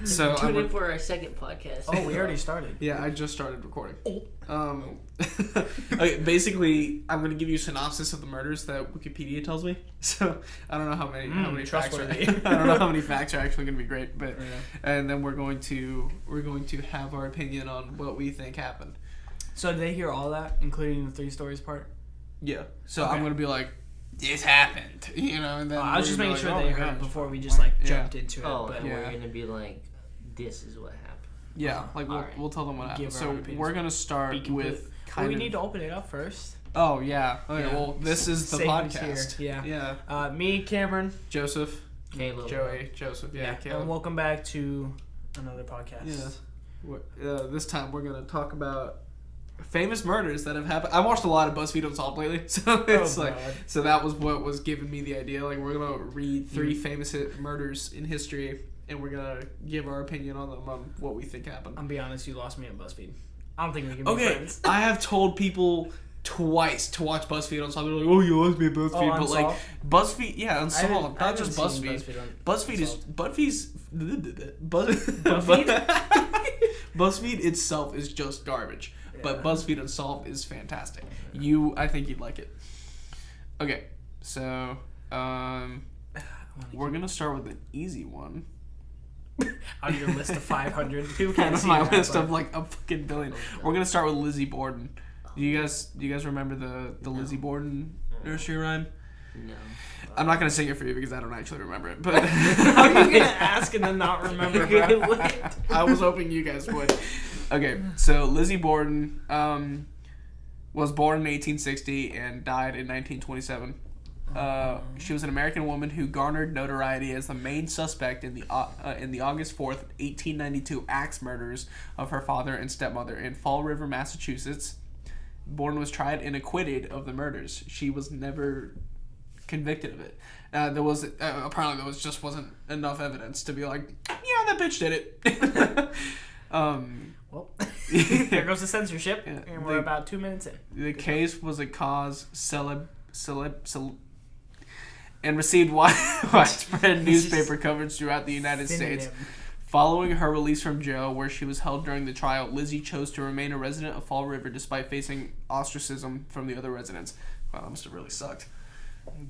So Tune in for our second podcast. Oh, we already started. Yeah, I just started recording. Okay, basically, I'm gonna give you a synopsis of the murders that Wikipedia tells me. So I don't know how many facts are, trustworthy. I don't know how many facts are actually gonna be great, but Yeah. and then we're going to have our opinion on what we think happened. So did they hear all that, including the 3 stories part? Yeah. So Okay. I'm gonna be like, this happened, and then I was we're just gonna making be sure like, they oh my heard gosh. it before we just like Yeah. jumped into it. Oh, but and yeah. we're gonna be like, this is what happened. Yeah, like we'll, Alright. we'll tell them what happened. Give our So opinions. we're gonna start Be complete. with Well, we need to open it up first. Oh yeah. Okay. Yeah. Well, this is the Say who's podcast. here. Yeah. Yeah. Me, Cameron. Joseph. Caleb. Joey. Joseph. Yeah. Caleb. And welcome back to another podcast. Yeah. This time we're gonna talk about famous murders that have happened. I watched a lot of BuzzFeed Unsolved lately, so it's God. so that was what was giving me the idea. Like we're gonna read 3 famous murders in history, and we're gonna give our opinion on them on what we think happened. I'll be honest, you lost me at BuzzFeed. I don't think we can be Okay, friends. I have told people twice to watch BuzzFeed Unsolved. They're like, "Oh, you lost me at BuzzFeed," but like BuzzFeed, yeah, Unsolved, not just BuzzFeed. BuzzFeed itself is just garbage, but BuzzFeed Unsolved is fantastic. I think you'd like it. Okay, so we're gonna start with an easy one. Out of your list of 500, people can't see My that, list but- of like a fucking billion. We're gonna start with Lizzie Borden. Do you guys remember the Lizzie Borden nursery rhyme? No. I'm not gonna sing it for you because I don't actually remember it. But How are you gonna ask and then not remember, bro? I was hoping you guys would. Okay, so Lizzie Borden was born in 1860 and died in 1927. She was an American woman who garnered notoriety as the main suspect in the August 4th, 1892 axe murders of her father and stepmother in Fall River, Massachusetts. Borden was tried and acquitted of the murders. She was never convicted of it. Apparently there wasn't enough evidence to be like, yeah, that bitch did it. Well, there goes the censorship, Yeah, and we're about 2 minutes in. The case was a cause and received widespread newspaper coverage throughout the United States. Synonym. Following her release from jail, where she was held during the trial, Lizzie chose to remain a resident of Fall River despite facing ostracism from the other residents. Wow, that must have really sucked.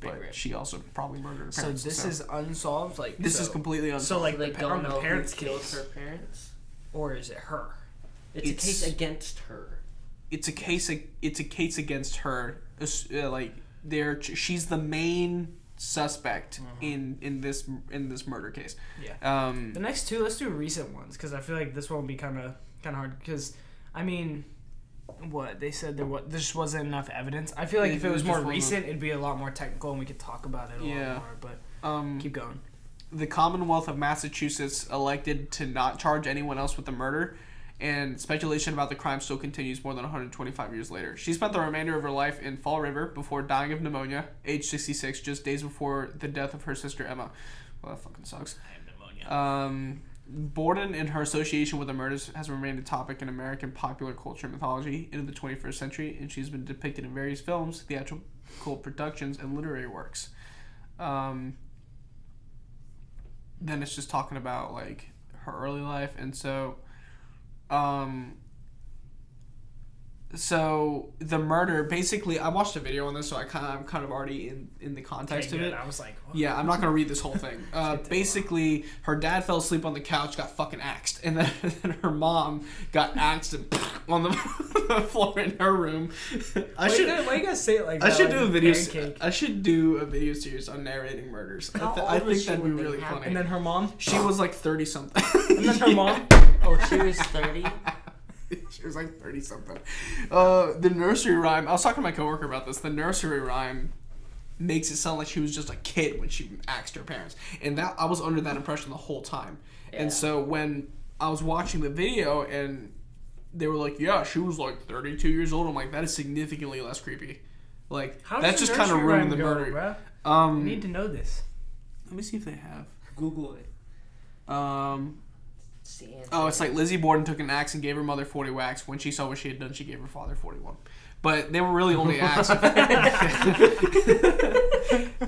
But rip. she also probably murdered her So parents. this is unsolved, like this is completely unsolved. So like They the, don't on the know parents' who killed case, her parents. or is it her? It's a It's- case against her. it's a case. It's a case against her. She's the main suspect in this murder case. Yeah. The next 2, let's do recent ones because I feel like this one will be kind of hard because, I mean, what they said there just wasn't enough evidence. I feel like if it was just more wasn't- recent, it'd be a lot more technical and we could talk about it a lot more. But keep going. The Commonwealth of Massachusetts elected to not charge anyone else with the murder, and speculation about the crime still continues more than 125 years later. She spent the remainder of her life in Fall River before dying of pneumonia, age 66, just days before the death of her sister Emma. Well, that fucking sucks. I have pneumonia. Borden and her association with the murders has remained a topic in American popular culture and mythology into the 21st century, and she's been depicted in various films, theatrical productions, and literary works. Then it's just talking about like her early life, and so the murder, basically, I watched a video on this, so I'm kind of already in the context of it. I was like, what? Yeah, I'm not gonna read this whole thing. Basically, her dad fell asleep on the couch, got fucking axed, and then her mom got axed and on the floor in her room. Why you guys say it like that? I should like do a a video. pancake? I should do a video series on narrating murders. How I old was think she that'd be when they really happened? funny. And then her mom. She was like 30 something. And then her mom. Oh, she was 30? She was like 30 something. The nursery rhyme. I was talking to my coworker about this. The nursery rhyme makes it sound like she was just a kid when she axed her parents, and that I was under that impression the whole time. Yeah. And so when I was watching the video and they were like, "Yeah, she was like 32 years old," I'm like, that is significantly less creepy. Like How that does just the kind of nursery ruined the rhyme go, murder. bruh? We need to know this. Let me see if they have. Google it. It's the answer. Oh, it's like Lizzie Borden took an axe and gave her mother 40 whacks. When she saw what she had done, she gave her father 41. But they were really only axed.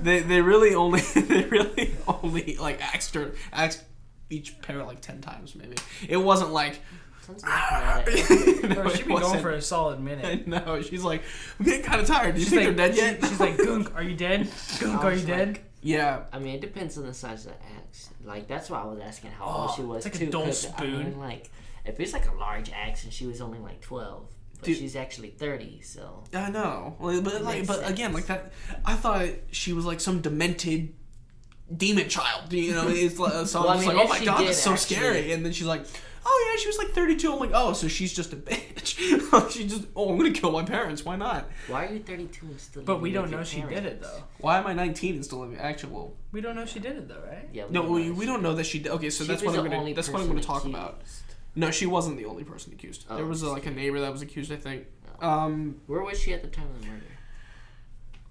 they really only like axed each pair like 10 times maybe. It wasn't like. Sounds like that. No, Bro, she'd it be going wasn't. for a solid minute. No, she's like, I'm getting kind of tired. Do you She's think like, they're dead yet? She's like, Gunk, are you dead? Gunk, I are you was dead? like- Yeah. I mean, it depends on the size of the axe. Like, that's why I was asking how Oh, old she was. it's like a too, dull 'cause, I mean, spoon. like, if it's like a large axe and she was only like 12, but Dude. she's actually 30, so. I know, but Makes again, sense. like that. I thought she was like some demented demon child. You know, it's like, so Well, I'm I just mean, like, oh if my she god, did that's so actually- scary. And then she's like, oh yeah, she was like 32. I'm like, oh, so she's just a bitch. She just, oh, I'm gonna kill my parents. Why not? Why are you 32 and still But we living don't with know your she did it, parents? though. Why am I 19 and still living? Actually, well, We don't know she did it, though, right? Yeah, no, don't know. we don't know that she did. Okay, so She that's was what I'm the gonna. only That's what I'm gonna person talk about. accused. No, she wasn't the only person accused. Oh, There was I like a see. neighbor that was accused. I think. Where was she at the time of the murder?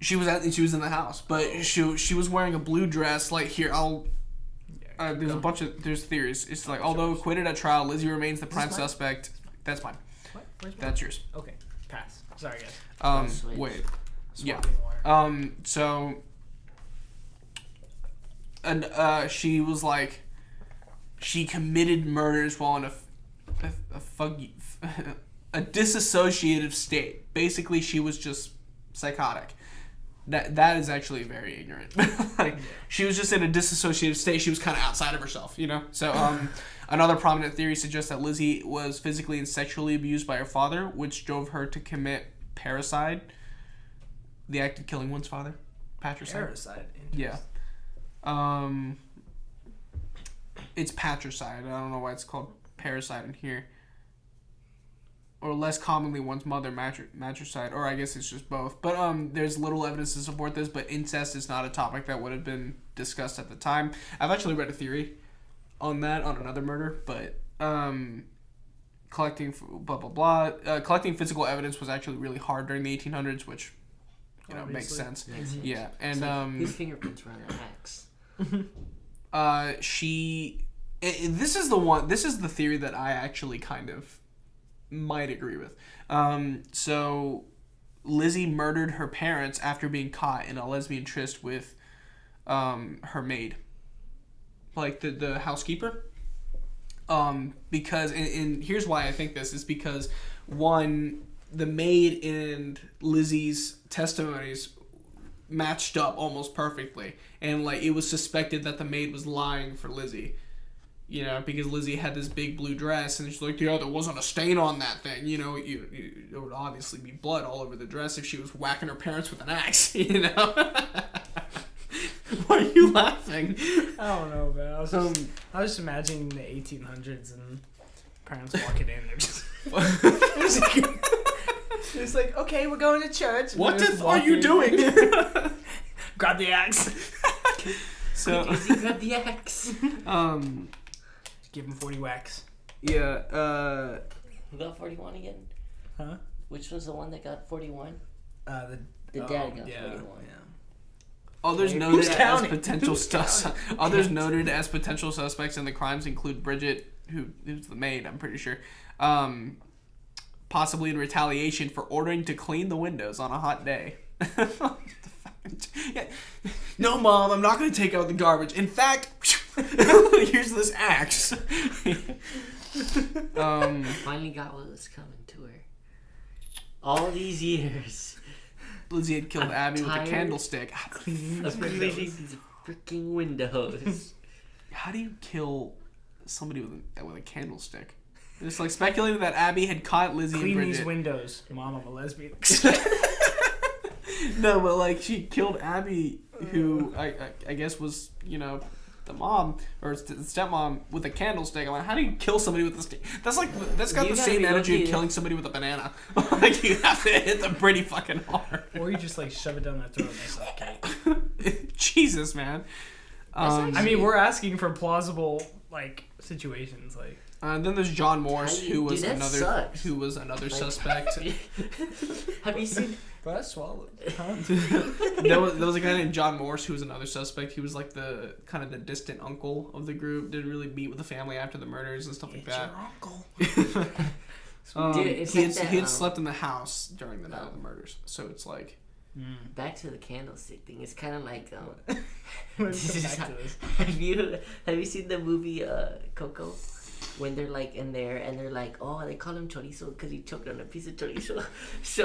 She was in the house, but she was wearing a blue dress. Like here, I'll. There's a bunch of theories. It's like although acquitted at trial, Lizzie remains the prime mine? suspect. That's mine. What? Where's my... That's yours. Okay, pass. Sorry, guys. Switch. Wait. Yeah. Swapping water. So. And she was like, she committed murders while in a dissociative state. Basically, she was just psychotic. That is actually very ignorant. Like she was just in a dissociative state. She was kind of outside of herself, you know. So another prominent theory suggests that Lizzie was physically and sexually abused by her father, which drove her to commit parricide, the act of killing one's father. Patricide. Parasite. Yeah. It's patricide. I don't know why it's called parricide in here. Or less commonly one's mother, matricide, or I guess it's just both. But there's little evidence to support this, but incest is not a topic that would have been discussed at the time. I've actually read a theory on that, on another murder, but collecting physical evidence was actually really hard during the 1800s, which, you know, makes Obviously. sense. Makes sense. Yeah, It's and like, whose fingerprints were on that axe? this is the theory that I actually kind of might agree with. So Lizzie murdered her parents after being caught in a lesbian tryst with her maid, like the housekeeper. Because and here's why I think this is because one, the maid and Lizzie's testimonies matched up almost perfectly, and like it was suspected that the maid was lying for Lizzie, you know, because Lizzie had this big blue dress and she's like, yeah, there wasn't a stain on that thing, you know, there would obviously be blood all over the dress if she was whacking her parents with an axe, you know. Why are you laughing? I don't know, man. I was just imagining the 1800s and parents walking in. They're just. It's like, okay, we're going to church. and What they're the just are you walking. doing? Grab the axe. So Lizzie grabbed the axe. Give him 40 whacks. yeah, Who got 41 again? Huh? Which was the one that got 41? The dad got yeah, 41. yeah. others Who's noted as counting? potential Who's others noted as potential suspects in the crimes include Bridget, who's the maid, I'm pretty sure, possibly in retaliation for ordering to clean the windows on a hot day. Yeah. No, Mom, I'm not going to take out the garbage. In fact, here's this axe. Finally got what was coming to her. All these years Lizzie had killed I'm Abby with a tired. candlestick. of cleaning these freaking windows. How do you kill somebody with a candlestick? It's like speculating that Abby had caught Lizzie Clean and these Bridget. windows. Mom, I'm a lesbian. No, but like she killed Abby, who I guess was, you know, the mom or the stepmom with a candlestick. I'm like, how do you kill somebody with a stick? That's got You the gotta same be energy lucky. of killing somebody with a banana. Like you have to hit them pretty fucking hard. Or you just like shove it down their throat and they suffocate. Jesus, man. I mean, we're asking for plausible like situations. Like, then there's John Morse, Dude, who was that another sucks. suspect. Have you seen? but I swallowed. Huh? there was a guy named John Morse who was another suspect. He was like the kind of the distant uncle of the group. Didn't really meet with the family after the murders and stuff like that. uncle. Dude, it's he like that, had slept in the house during the night of the murders, so it's like Back to the candlestick thing. It's kind of like Let's go back to this. Have you seen the movie Coco? When they're like in there and they're like, oh, they call him chorizo because he choked on a piece of chorizo. So,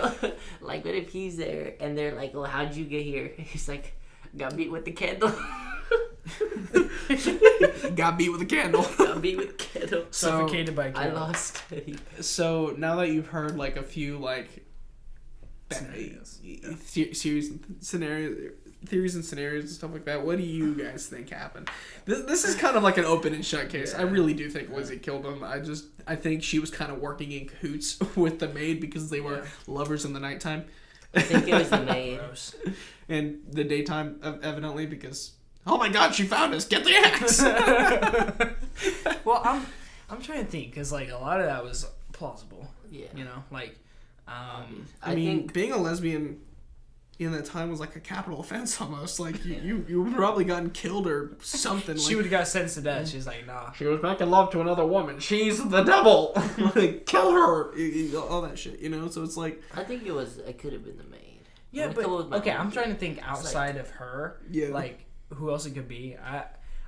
like, what if he's there and they're like, oh, how'd you get here? He's like, got beat with the candle. Got beat with a candle. Got beat with a candle. Suffocated by a I candle. lost. So now that you've heard like a few like Scenarios. theories and scenarios and stuff like that, what do you guys think happened? This is kind of like an open and shut case. I really do think Lizzie killed him. I think she was kind of working in cahoots with the maid because they were lovers in the nighttime. I think it was the maid. Gross. And the daytime, evidently, because oh my God, she found us! Get the axe. Well, I'm trying to think because like a lot of that was plausible. Yeah. You know, like, I mean, being a lesbian in that time was like a capital offense almost. Like you would probably gotten killed or something. she would have got sentenced to death. She's like, nah. She was making love to another woman. She's the devil. Like, kill her. All that shit, you know. So it's like I think it could have been the maid. Yeah, Like, but it was my okay, I'm own trying to kid. think outside of her. Yeah. Like who else it could be.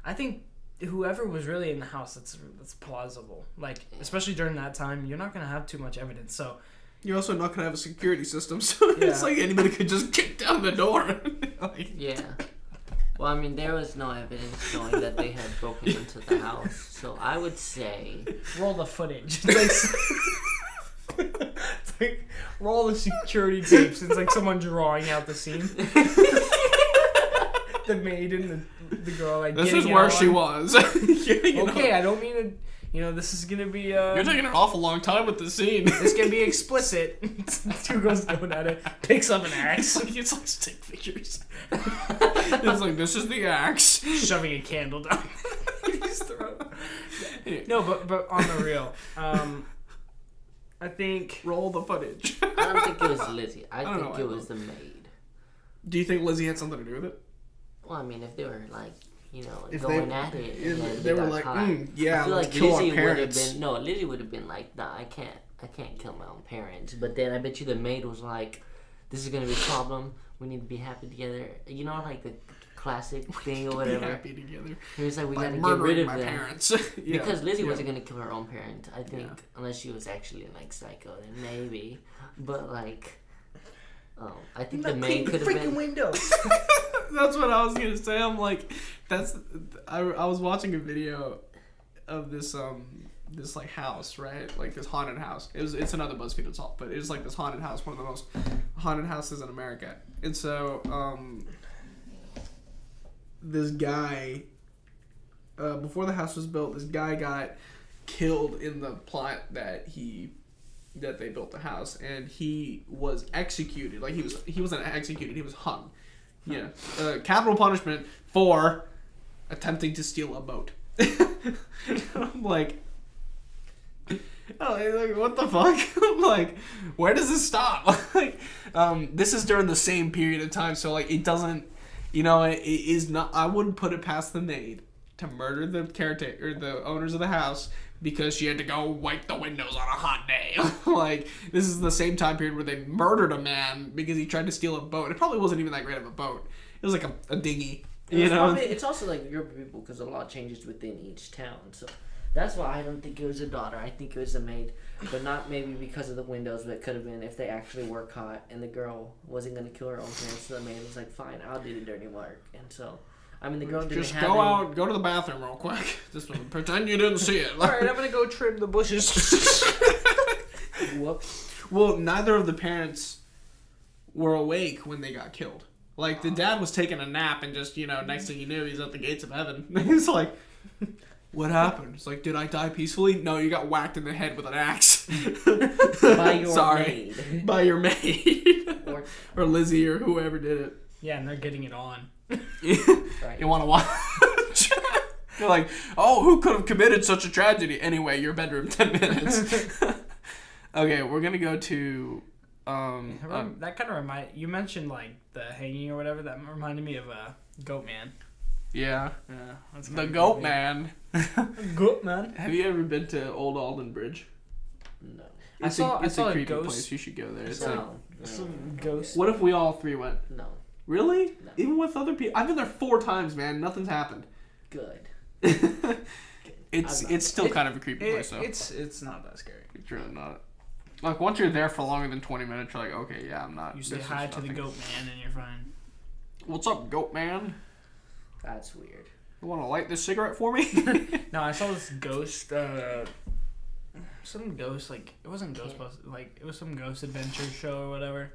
I think whoever was really in the house, that's plausible. Like especially during that time, you're not gonna have too much evidence. So you're also not gonna have a security system, so it's Yeah. like anybody could just kick down the door. Like, Yeah. Well, I mean, there was no evidence showing that they had broken into the house. So I would say roll the footage. It's like roll the security tapes. It's like someone drawing out the scene. The maid and the girl like this is getting where out she on- was. Okay, I don't mean to. You know, this is gonna be. You're taking an awful long time with the scene. This can be explicit. Two girls going at it. Picks up an axe, It's like stick figures. It's like, this is the axe. shoving a candle down his throat. No, but on the real, I think. Roll the footage. I don't think it was Lizzie. I don't think know, it was the maid. Do you think Lizzie had something to do with it? Well, I mean, if they were like, you know, If going they- at it, yeah, and then they were got like, caught, yeah, I feel let's like kill our Lizzie would have parents. been. No, Lizzie would have been like, nah, I can't kill my own parents. But then I bet you the maid was like, this is gonna be a problem. We need to be happy together. You know, like the classic thing or Be whatever. happy together. He was like, we By gotta get murdering rid of my them. parents. Because Lizzie yeah. wasn't gonna kill her own parent, I think, unless she was actually like psycho, then maybe. But like, I think the maid could have been. windows. That's what I was gonna say. I'm like, I was watching a video of this this like house, right? Like this haunted house. It's another BuzzFeed assault, but it's like this haunted house, one of the most haunted houses in America. And so this guy before the house was built, this guy got killed in the plot that they built the house, and he was executed. Like he wasn't executed, he was hung. Yeah, capital punishment for attempting to steal a boat. I'm like, like, what the fuck? I'm like, where does this stop? Like, this is during the same period of time, so like it doesn't, it is not. I wouldn't put it past the maid to murder the caretaker or the owners of the house because she had to go wipe the windows on a hot day. Like, this is the same time period where they murdered a man because he tried to steal a boat. It probably wasn't even that great of a boat. It was like a dinghy. It's also like your people because a lot changes within each town. So that's why I don't think it was a daughter. I think it was a maid, but not maybe because of the windows. But it could have been if they actually were caught and the girl wasn't gonna kill her own parents. So the maid was like, "Fine, I'll do the dirty work." And so, I mean, the girl didn't Just have go any- out, go to the bathroom real quick. Just pretend you didn't see it. All right, I'm gonna go trim the bushes. Whoops. Well, neither of the parents were awake when they got killed. Like, the dad was taking a nap and just, next thing you knew, he's at the gates of heaven. He's like, what happened? It's like, did I die peacefully? No, you got whacked in the head with an axe. By your maid. By your maid. Or- or Lizzie or whoever did it. Yeah, and they're getting it on. Right. You want to watch? You're like, oh, who could have committed such a tragedy? Anyway, your bedroom, 10 minutes. Okay, we're going to go to... That kind of you mentioned like the hanging or whatever. That reminded me of Goat Man. yeah. Yeah, that's The kinda Goat creepy. Man. Goat Man. Have you ever been to Old Alden Bridge? No. It's I saw a a creepy ghost. place. You should go there. It's No. Some ghost. what if we all three went? No. Really? No. Even with other people? I've been there 4 times, man. Nothing's happened. Good. It's still kind of a creepy place, though. It's not that scary. It's really not. Like, once you're there for longer than 20 minutes, you're like, okay, yeah, I'm not. You say this is hi to the nothing. goat man and you're fine. What's up, goat man? That's weird. You want to light this cigarette for me? No, I saw this ghost. Some ghost, like it wasn't Ghostbusters, like it was some ghost adventure show or whatever.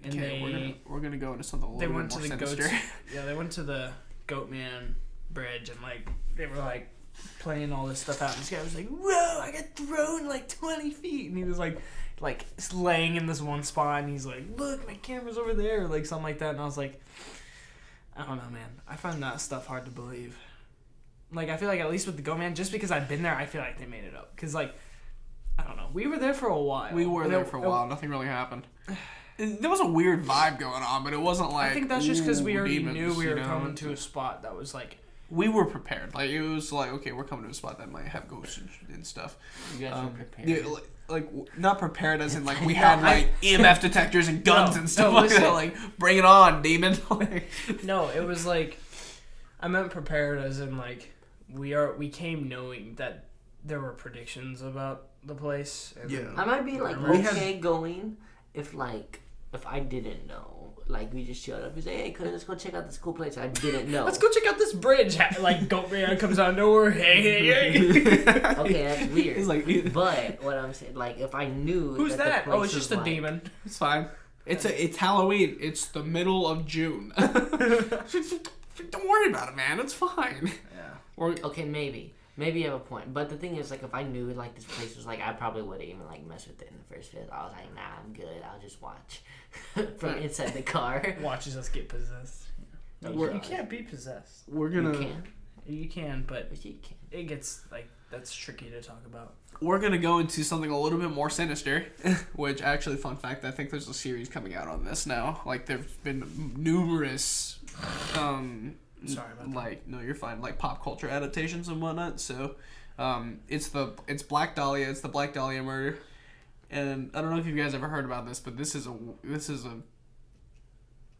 And Okay, we're gonna go into something a they little went bit to more the sinister. goats. Yeah, they went to the Goatman Bridge and like they were like playing all this stuff out. And this guy was like, "Whoa! I got thrown like 20 feet," and he was like laying in this one spot, and he's like, "Look, my camera's over there," like something like that. And I was like, I don't know, man. I find that stuff hard to believe. Like I feel like at least with the Goatman, just because I've been there, I feel like they made it up. Cause like I don't know, we were there for a while. We were there for a while. Nothing really happened. There was a weird vibe going on, but it wasn't like. I think that's just because we "Ooh, already demons," knew we were you know? coming to a spot that was like. We were prepared. Like it was like, okay, we're coming to a spot that might have ghosts and stuff. You guys were prepared. Yeah, like not prepared as in like we had like EMF detectors and guns No, and stuff no, like that. listen. Like bring it on, demon. No, it was like I meant prepared as in like we came knowing that there were predictions about the place. And Yeah. I might be like We had- okay going if I didn't know. Like we just showed up and say, "Hey, let's go check out this cool place." I didn't know. Let's go check out this bridge. Like Goatman comes out of nowhere. Hey. Okay, that's weird. It's like But what I'm saying, like, if I knew Who's the that? place Oh, it's was, just a like- demon. it's fine. It's Halloween. It's the middle of June. Don't worry about it, man. It's fine. Yeah. Or Okay, maybe you have a point. But the thing is, like, if I knew like this place was like, I probably wouldn't even like mess with it in the first place. I was like, nah, I'm good. I'll just watch from inside the car. Watches us get possessed. No, We're- you can't be possessed. we're You gonna can, You can, but but you can. it gets like that's tricky to talk about. we're gonna go into something a little bit more sinister, which actually, fun fact, I think there's a series coming out on this now. Like there's been numerous Sorry about that. like no, you're fine, like pop culture adaptations and whatnot. So it's Black Dahlia. It's the Black Dahlia murder. And I don't know if you guys ever heard about this, but this is a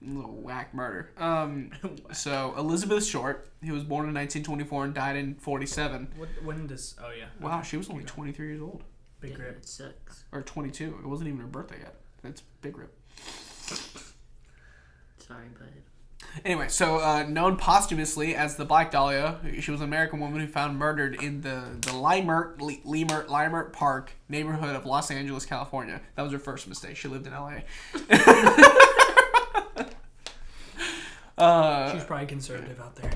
little whack murder. So Elizabeth Short, who was born in 1924 and died in 47. When does? Oh yeah. Wow, she was only 23 years old. Big Yeah, rip. it sucks. Or 22. It wasn't even her birthday yet. That's big rip. Sorry, bud. Anyway, so known posthumously as the Black Dahlia, she was an American woman who found murdered in the Leimert Park neighborhood of Los Angeles, California. That was her first mistake. She lived in LA. She's probably conservative out there.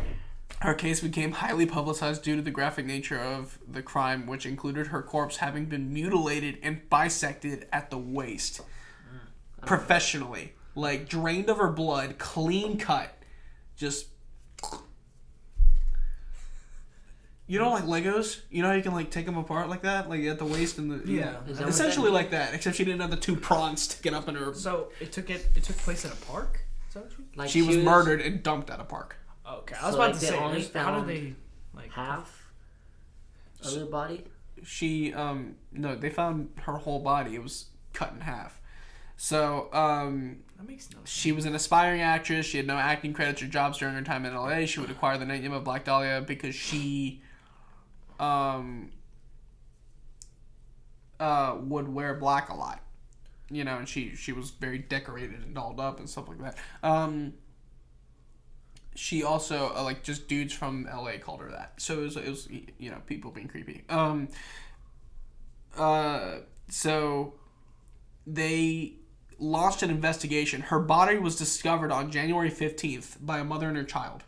Her case became highly publicized due to the graphic nature of the crime, which included her corpse having been mutilated and bisected at the waist. Professionally. Like, drained of her blood, clean cut. Just... You know, like Legos? You know how you can, like, take them apart like that? Like, at the waist and the... Yeah. Is that what Essentially that like that, except she didn't have the 2 prongs sticking up in her... So it took place at a park. Is that what you? Like She was murdered and dumped at a park. Okay, I was So, about like, to they say. only How found do they like half of the body. She, no, they found her whole body. It was cut in half. So, That makes no sense. she was an aspiring actress. She had no acting credits or jobs during her time in LA. She would acquire the nickname of Black Dahlia because she would wear black a lot. You know, and she was very decorated and dolled up and stuff like that. She also, like, just dudes from LA called her that. So it was you know, people being creepy. So they launched an investigation. Her body was discovered on January 15th by a mother and her child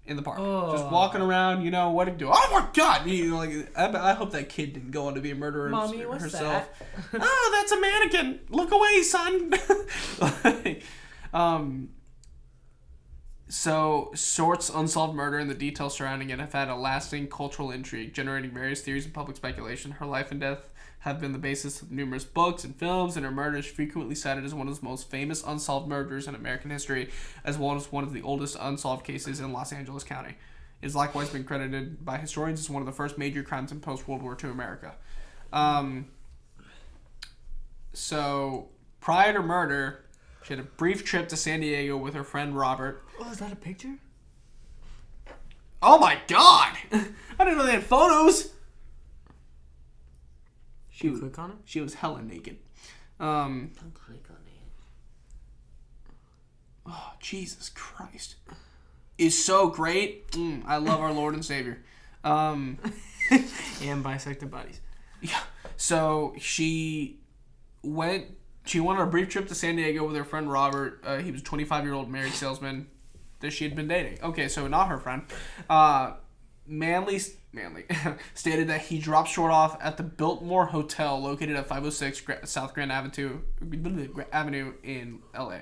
in the park. Just walking around, you know, what to do. Oh my God! You know, like, I hope that kid didn't go on to be a murderer Mommy, what's herself. Oh, that's a mannequin. Look away, son. So, Short's unsolved murder and the details surrounding it have had a lasting cultural intrigue, generating various theories and public speculation. Her life and death have been the basis of numerous books and films, and her murder is frequently cited as one of the most famous unsolved murders in American history, as well as one of the oldest unsolved cases in Los Angeles County. It has likewise been credited by historians as one of the first major crimes in post-World War II America. So, prior to murder, She had a brief trip to San Diego with her friend Robert. Oh, is that a picture? Oh my god! I didn't know they had photos! Should we click on it? She was hella naked. Don't click on it. Oh, Jesus Christ. Is so great. I love our Lord and Savior. And bisected bodies. Yeah. So she went on a brief trip to San Diego with her friend Robert. He was a 25-year-old married salesman that she had been dating. Okay, so not her friend. Manley stated that he dropped Short off at the Biltmore Hotel located at 506 South Grand Avenue in LA,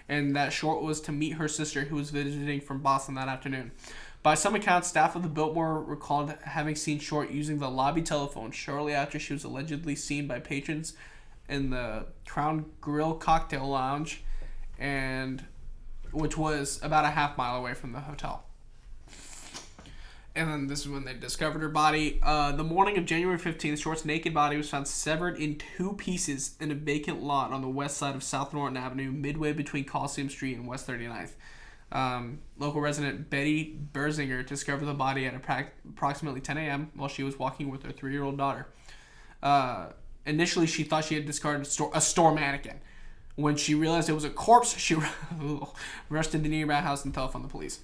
and that Short was to meet her sister who was visiting from Boston that afternoon. By some accounts, staff of the Biltmore recalled having seen Short using the lobby telephone shortly after she was allegedly seen by patrons in the Crown Grill Cocktail Lounge, and which was about a half mile away from the hotel. And then this is when they discovered her body. The morning of January 15th, Short's naked body was found severed in 2 pieces in a vacant lot on the west side of South Norton Avenue, midway between Coliseum Street and West 39th. Local resident Betty Berzinger discovered the body at approximately 10 a.m. while she was walking with her 3-year-old daughter. Initially, she thought she had discarded a store mannequin. When she realized it was a corpse, she rushed into the nearby house and telephoned the police.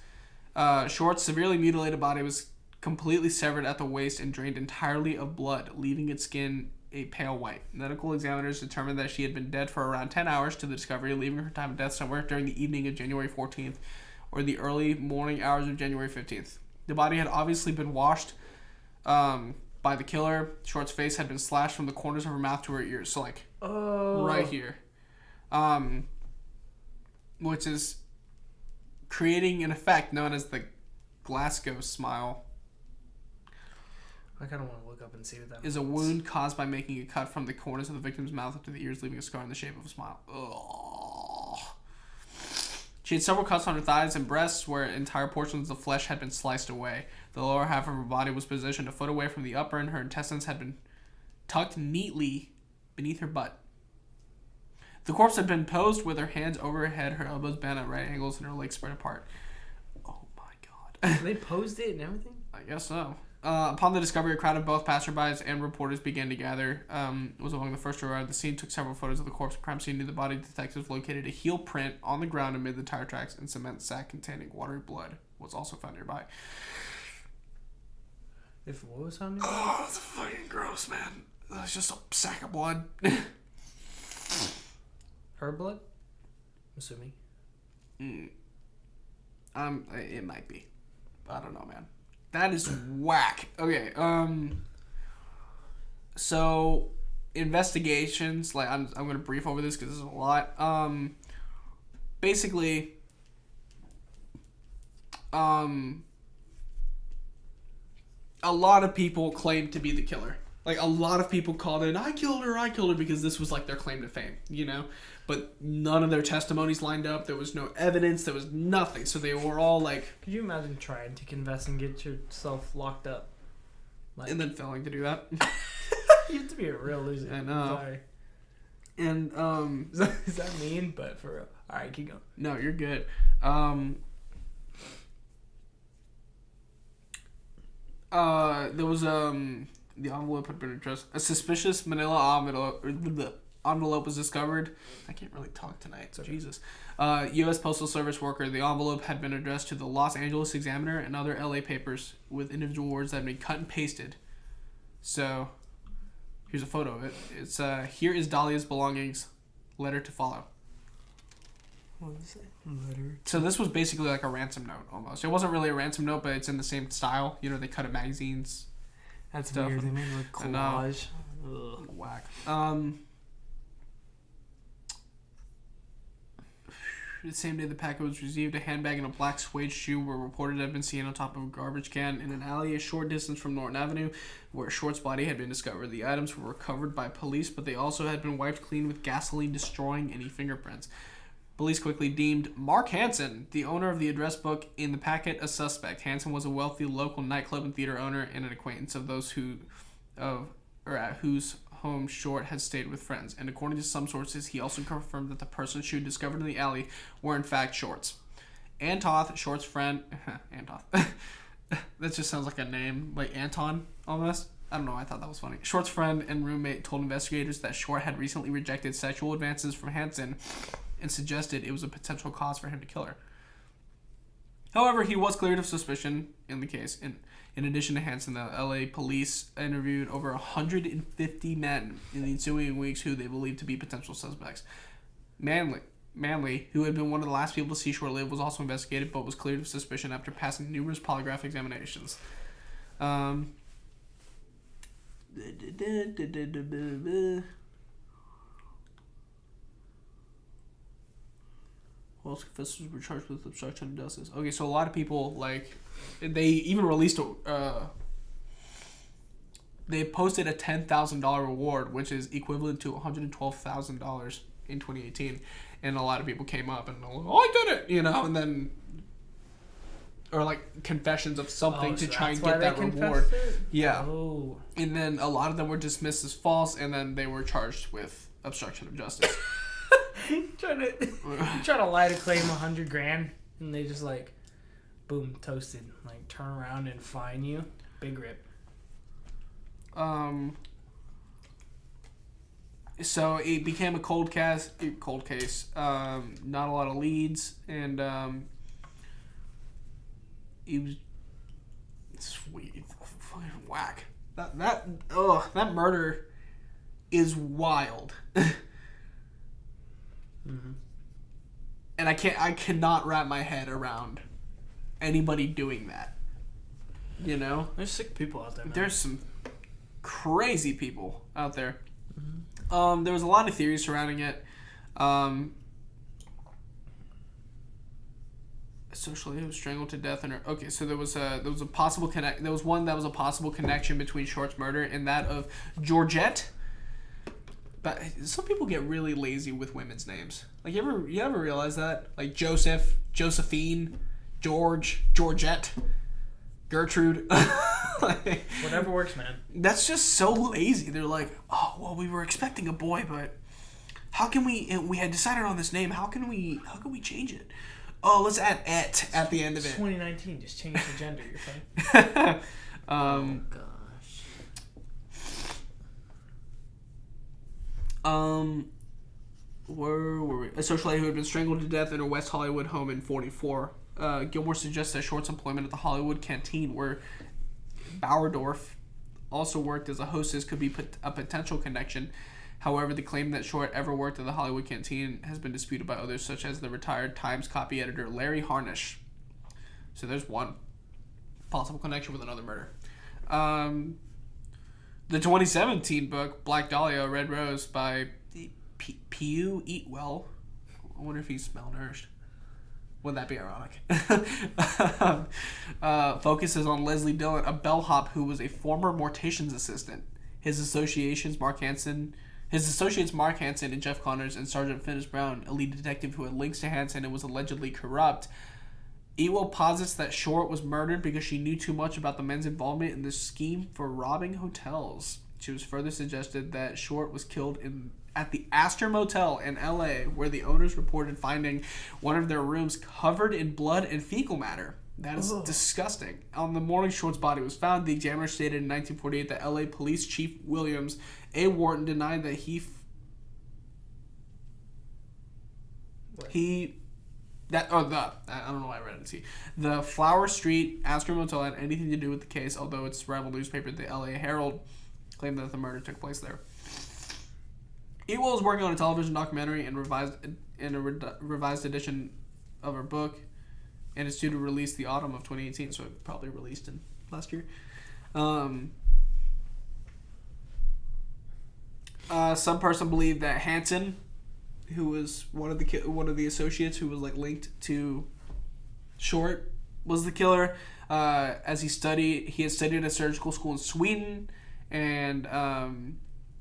Short's severely mutilated body was completely severed at the waist and drained entirely of blood, leaving its skin a pale white. Medical examiners determined that she had been dead for around 10 hours to the discovery, leaving her time of death somewhere during the evening of January 14th or the early morning hours of January 15th. The body had obviously been washed by the killer. Short's face had been slashed from the corners of her mouth to her ears, so like right here. Which is creating an effect known as the Glasgow smile. I kind of want to look up and see what that is a wound caused by making a cut from the corners of the victim's mouth up to the ears, leaving a scar in the shape of a smile. Ugh. She had several cuts on her thighs and breasts where entire portions of the flesh had been sliced away. The lower half of her body was positioned a foot away from the upper, and her intestines had been tucked neatly beneath her butt. The corpse had been posed with her hands over her head, her elbows bent at right angles, and her legs spread apart. Oh my god. They posed it and everything? I guess so. Upon the discovery, a crowd of both passerbys and reporters began to gather. Was among the first to arrive at the scene, took several photos of the corpse. Crime scene near the body. Detectives located a heel print on the ground amid the tire tracks, and cement sack containing watery blood was also found nearby. If what was on Oh, that's fucking gross, man. That's just a sack of blood. Her blood? I'm assuming. It might be. I don't know, man. That is whack. Okay, so investigations, like I'm gonna brief over this because this is a lot. Basically, a lot of people claim to be the killer. Like, a lot of people called in, I killed her, because this was, like, their claim to fame, you know? But none of their testimonies lined up. There was no evidence. There was nothing. So they were all, like... Could you imagine trying to confess and get yourself locked up? Like, and then failing to do that? You have to be a real loser. I know. Sorry. And, Is that mean? But for real. Alright, keep going. No, you're good. There was, the envelope had been addressed. A suspicious manila envelope was discovered. I can't really talk tonight. So Jesus. U.S. Postal Service worker. The envelope had been addressed to the Los Angeles Examiner and other L.A. papers with individual words that had been cut and pasted. So, here's a photo of it. It's, here is Dahlia's belongings. Letter to follow. What is it? Letter. So this was basically like a ransom note, almost. It wasn't really a ransom note, but it's in the same style. You know, they cut it magazines. That's stuff. weird. They made like collage. Ugh. Whack. The same day the packet was received, a handbag and a black suede shoe were reported to have been seen on top of a garbage can in an alley a short distance from Norton Avenue, where Short's body had been discovered. The items were recovered by police, but they also had been wiped clean with gasoline, destroying any fingerprints. Police quickly deemed Mark Hansen, the owner of the address book in the packet, a suspect. Hansen was a wealthy local nightclub and theater owner and an acquaintance of those whose home Short had stayed with friends, and according to some sources, he also confirmed that the person Shue discovered in the alley were in fact Short's. Antoth, Short's friend... Antoth. That just sounds like a name, like Anton, almost. I don't know, I thought that was funny. Short's friend and roommate told investigators that Short had recently rejected sexual advances from Hansen and suggested it was a potential cause for him to kill her. However, he was cleared of suspicion in the case. In addition to Hansen, the LA police interviewed over 150 men in the ensuing weeks who they believed to be potential suspects. Manley, who had been one of the last people to see Short live, was also investigated but was cleared of suspicion after passing numerous polygraph examinations. False confessors were charged with obstruction of justice. Okay, so a lot of people, like, they even released they posted a $10,000 reward, which is equivalent to $112,000 in 2018, and a lot of people came up and, oh, I did it, and then, or like confessions of something to try and get that reward. Yeah. Oh. And then a lot of them were dismissed as false, and then they were charged with obstruction of justice. trying to lie to claim $100,000, and they just like, boom, toasted. Like, turn around and fine you. Big rip. So it became a cold case. Not a lot of leads, and it was sweet, fucking whack. That murder is wild. Mm-hmm. And I cannot wrap my head around anybody doing that. There's sick people out there, man. There's some crazy people out there. Mm-hmm. There was a lot of theories surrounding it. Socially, who was strangled to death, okay. So there was a possible There was one that was a possible connection between Short's murder and that of Georgette. But some people get really lazy with women's names. Like, you ever realize that? Like Joseph, Josephine, George, Georgette, Gertrude. Whatever works, man. That's just so lazy. They're like, oh, well, we were expecting a boy, but how can we had decided on this name. How can we change it? Oh, let's add "et" at the end of it. 2019, just change the gender. You're fine. Oh gosh. Where were we? A social lady who had been strangled to death in a West Hollywood home in 1944. Gilmore suggests that Short's employment at the Hollywood Canteen, where Bauerdorf also worked as a hostess, could be a potential connection. However, the claim that Short ever worked at the Hollywood Canteen has been disputed by others, such as the retired Times copy editor Larry Harnish. So there's one possible connection with another murder. The 2017 book, Black Dahlia, Red Rose, by Pew Eatwell. I wonder if he's malnourished. Wouldn't that be ironic? Focuses on Leslie Dillon, a bellhop who was a former mortician's assistant. His associates Mark Hansen and Jeff Connors, and Sergeant Finis Brown, a lead detective who had links to Hansen and was allegedly corrupt. Ewell posits that Short was murdered because she knew too much about the men's involvement in the scheme for robbing hotels. She was further suggested that Short was killed at the Astor Motel in L.A., where the owners reported finding one of their rooms covered in blood and fecal matter. That is disgusting. On the morning Short's body was found, the Examiner stated in 1948 that L.A. Police Chief Williams A. Wharton denied that I don't know why I read it. See, the Flower Street Astor Motel had anything to do with the case, although its rival newspaper, the L.A. Herald, claimed that the murder took place there. Ewell is working on a television documentary and a revised edition of her book, and it's due to release the autumn of 2018, so it probably released in last year. Some person believed that Hansen, who was one of the associates who was like linked to Short, was the killer. As he had studied at a surgical school in Sweden, and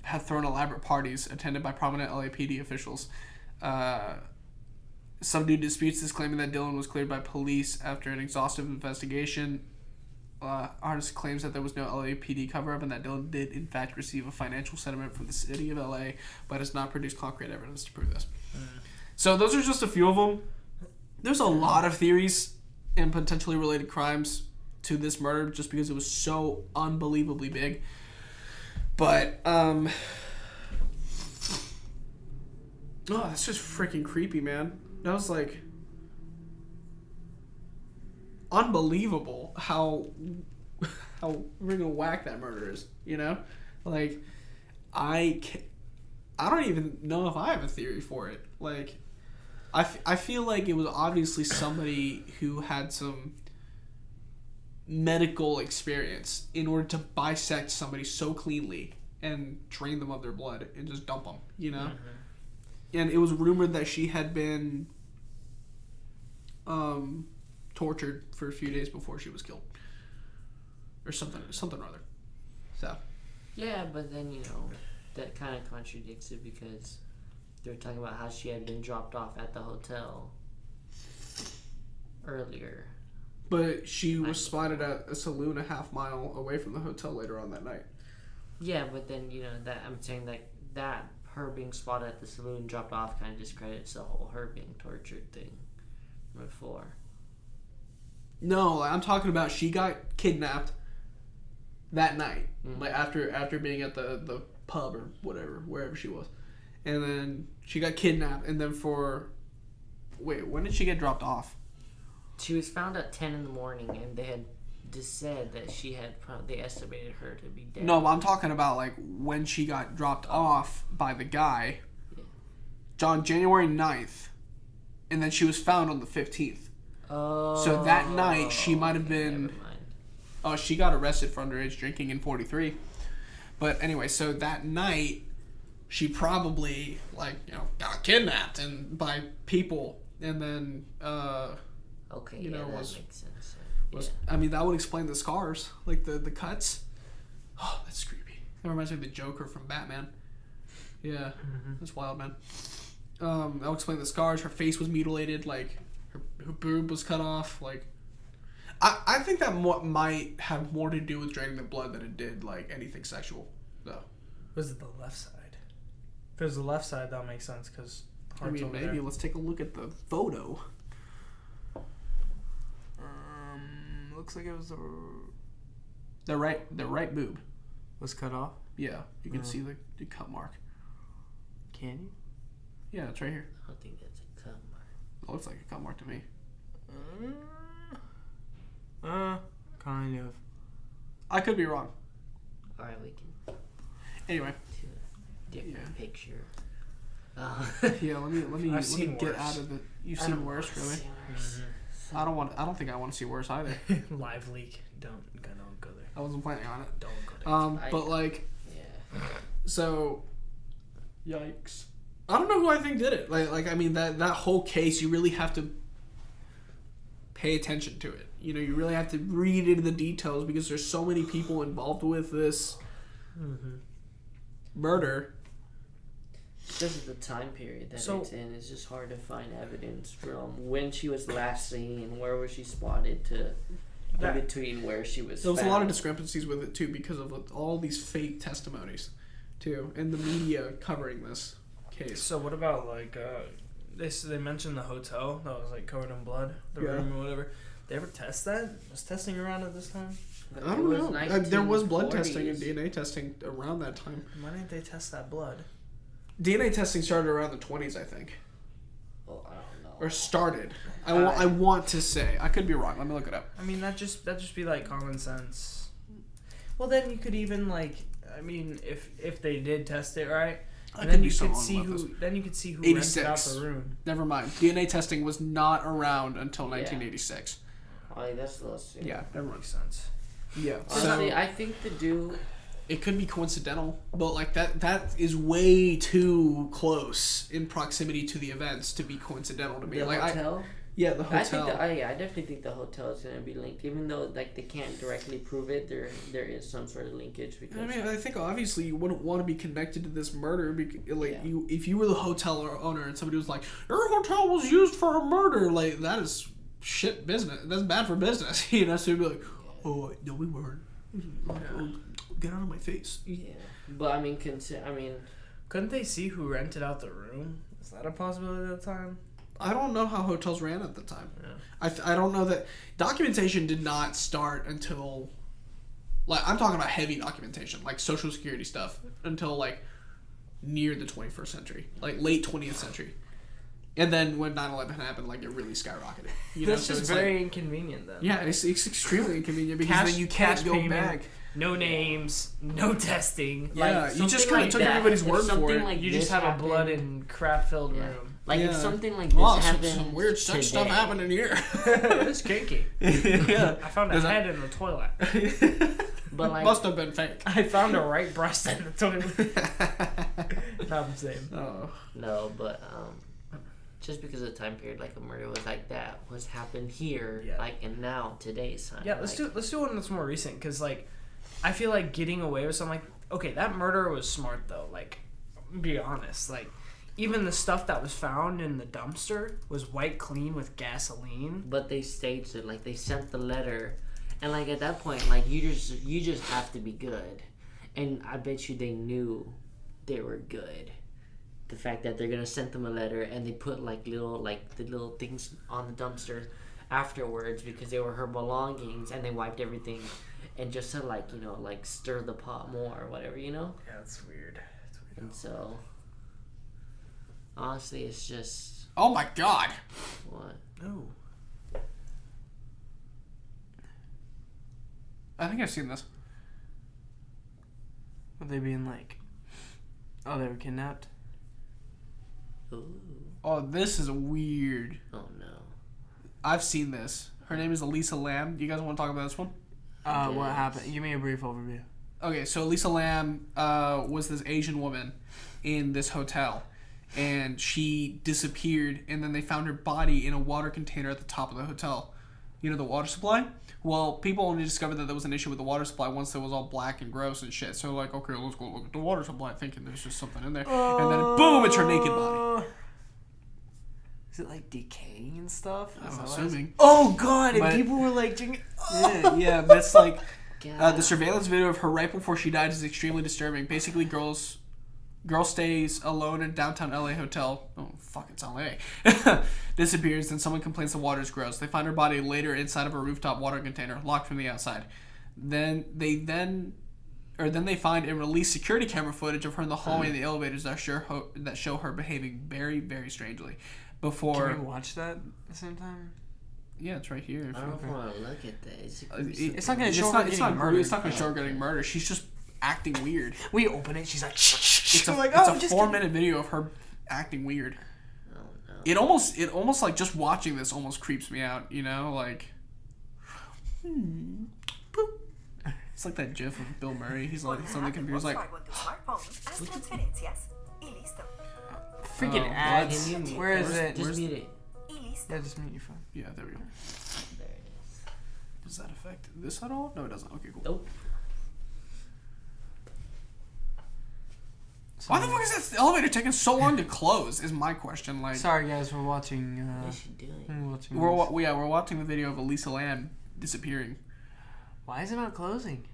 had thrown elaborate parties attended by prominent LAPD officials. Some dude disputes this, claiming that Dillon was cleared by police after an exhaustive investigation. artist claims that there was no LAPD cover-up and that Dillon did, in fact, receive a financial settlement from the city of LA, but has not produced concrete evidence to prove this. So those are just a few of them. There's a lot of theories and potentially related crimes to this murder just because it was so unbelievably big. But, oh, that's just freaking creepy, man. That was like unbelievable how freaking whack that murder is, you know? Like, I don't even know if I have a theory for it. Like, I feel like it was obviously somebody who had some medical experience in order to bisect somebody so cleanly and drain them of their blood and just dump them, you know? Mm-hmm. And it was rumored that she had been tortured for a few days before she was killed. Or something or other. So. Yeah, but then, that kind of contradicts it because they were talking about how she had been dropped off at the hotel earlier. But she was spotted at a saloon a half mile away from the hotel later on that night. Yeah, but then, that I'm saying that her being spotted at the saloon dropped off kind of discredits the whole her being tortured thing before. No, I'm talking about she got kidnapped that night. Mm-hmm. Like after being at the pub or whatever, wherever she was. And then she got kidnapped and then when did she get dropped off? She was found at 10 in the morning and they had just said that they estimated her to be dead. No, I'm talking about like when she got dropped off by the guy. Yeah. On January 9th. And then she was found on the 15th. Oh. So that night she might have been. Never mind. Oh, she got arrested for underage drinking in 43. But anyway, so that night she probably got kidnapped and by people and then okay, that makes sense. I mean, that would explain the scars, like the cuts. Oh, that's creepy. That reminds me of the Joker from Batman. Yeah, that's wild, man. That would explain the scars. Her face was mutilated, like her boob was cut off. Like, I think that might have more to do with draining the blood than it did like anything sexual, though. Was it the left side? If it was the left side, that makes sense because maybe there. Let's take a look at the photo. Looks like it was the right boob was cut off. Yeah, you can see the cut mark. Can you? Yeah, it's right here. I don't think that's a cut mark. It looks like a cut mark to me. Kind of. I could be wrong. Alright, we can. Anyway. To a different picture. Yeah, let me get worse. Out of the. You've seen worse, really? I don't think I want to see worse either. Live leak. Don't go there. I wasn't planning on it. Don't go there. But like. Yeah. So. Yikes. I don't know who I think did it. Like I mean that whole case, you really have to pay attention to it. You really have to read into the details because there's so many people involved with this murder. Because of the time period that it's in, it's just hard to find evidence from when she was last seen, where was she spotted, to in between where she was There was found. a lot of discrepancies with it too because of all these fake testimonies too, and the media covering this case. So what about like they mentioned the hotel that was like covered in blood, the room or whatever. They ever test that? Was testing around at this time? I don't know. There was blood testing and DNA testing around that time. Why didn't they test that blood? DNA testing started around the 20s, I think. Well, I don't know. Or started. I want to say. I could be wrong. Let me look it up. I mean, that just be like common sense. Well, then you could even if they did test it right, then you could see who. Then you could see who rented out the room. Never mind. DNA testing was not around until 1986. That's less. Yeah, never mind. Makes sense. Yeah. Honestly, So I think the dude. it could be coincidental, but like that is way too close in proximity to the events to be coincidental to me. The hotel. The hotel. I think I definitely think the hotel is gonna be linked, even though they can't directly prove it. There is some sort of linkage because. I mean, I think obviously you wouldn't want to be connected to this murder because, if you were the hotel owner and somebody was like, your hotel was used for a murder, like that is shit business. That's bad for business, So you'd be like, oh no, we weren't. Oh, get out of my face. Yeah, but I mean, Couldn't they see who rented out the room? Is that a possibility at the time? I don't know how hotels ran at the time. Yeah. I don't know that documentation did not start until, like, I'm talking about heavy documentation, like social security stuff, until like near the 21st century, like late 20th century. And then when 9/11 happened, like, it really skyrocketed. That's so just it's very like, inconvenient then. yeah, it's extremely inconvenient because then you can't go payment, back. No names, no testing. Yeah, you just something kind of like took that. everybody's If word for something it. like You this just have a happened- blood and crap filled Yeah. room. Like if Yeah. something like this Wow, happened some weird sex stuff today, happening here. It's kinky. Yeah. I found a Does that- head in the toilet. But like, Must have been fake. I found a right breast in the toilet. Not the same. Oh. no, but just because of the time period, like a murder was like that was happened here, Yeah. like and now today's time. Yeah, let's do one that's more recent because like I feel like getting away with something like okay, that murderer was smart though. Like, be honest, like even the stuff that was found in the dumpster was wiped clean with gasoline. But they staged it, like they sent the letter, and like at that point, like you just have to be good, and I bet you they knew they were good. The fact that they're gonna send them a letter and they put the little things on the dumpster afterwards because they were her belongings, and they wiped everything, and just to like stir the pot more or whatever, Yeah, that's weird. And so honestly, it's just Oh my god. what. No. I think I've seen this. Would they being like, oh, they were kidnapped? Ooh. Oh, this is weird. Oh no. I've seen this. Her name is Elisa Lam. Do you guys want to talk about this one? What Yes. happened? Give me a brief overview. Okay, so Elisa Lam was this Asian woman in this hotel, and she disappeared, and then they found her body in a water container at the top of the hotel. You know, the water supply? Well, people only discovered that there was an issue with the water supply once it was all black and gross and shit. So, like, okay, let's go look at the water supply, thinking there's just something in there. And then, boom, it's her naked body. Is it like decaying and stuff? I'm assuming. Oh god! And But- people were like, drinking. Yeah, that's like... God. the surveillance video of her right before she died is extremely disturbing. Basically, girl stays alone in downtown LA hotel. Oh, fuck, it's LA. Disappears, then someone complains the water's gross. They find her body later inside of a rooftop water container, locked from the outside. Then they find and release security camera footage of her in the hallway and the elevators that show her behaving very, very strangely. Before, Can we watch that at the same time? yeah, it's right here. I don't want to look at that. It's not gonna show her It's getting not murdered. It's not gonna show her getting murdered. She's just acting weird. We open it. She's like, It's a, like, it's oh, a just 4-minute video of her acting weird. Oh no. It almost like just watching this almost creeps me out, you know, like. Boop. It's like that GIF of Bill Murray. He's on the computer. He's like, freaking Oh, ads. Can you mute Where is that? it? Just mute it. Yeah, just mute your phone. yeah, there we go. There it is. Does that affect this at all? No, it doesn't. Okay, cool. Nope. Why the fuck is that elevator taking so long to close? Is my question. Like, Sorry guys, we're watching. What is she doing? we're watching the video of Elisa Lam disappearing. Why is it not closing?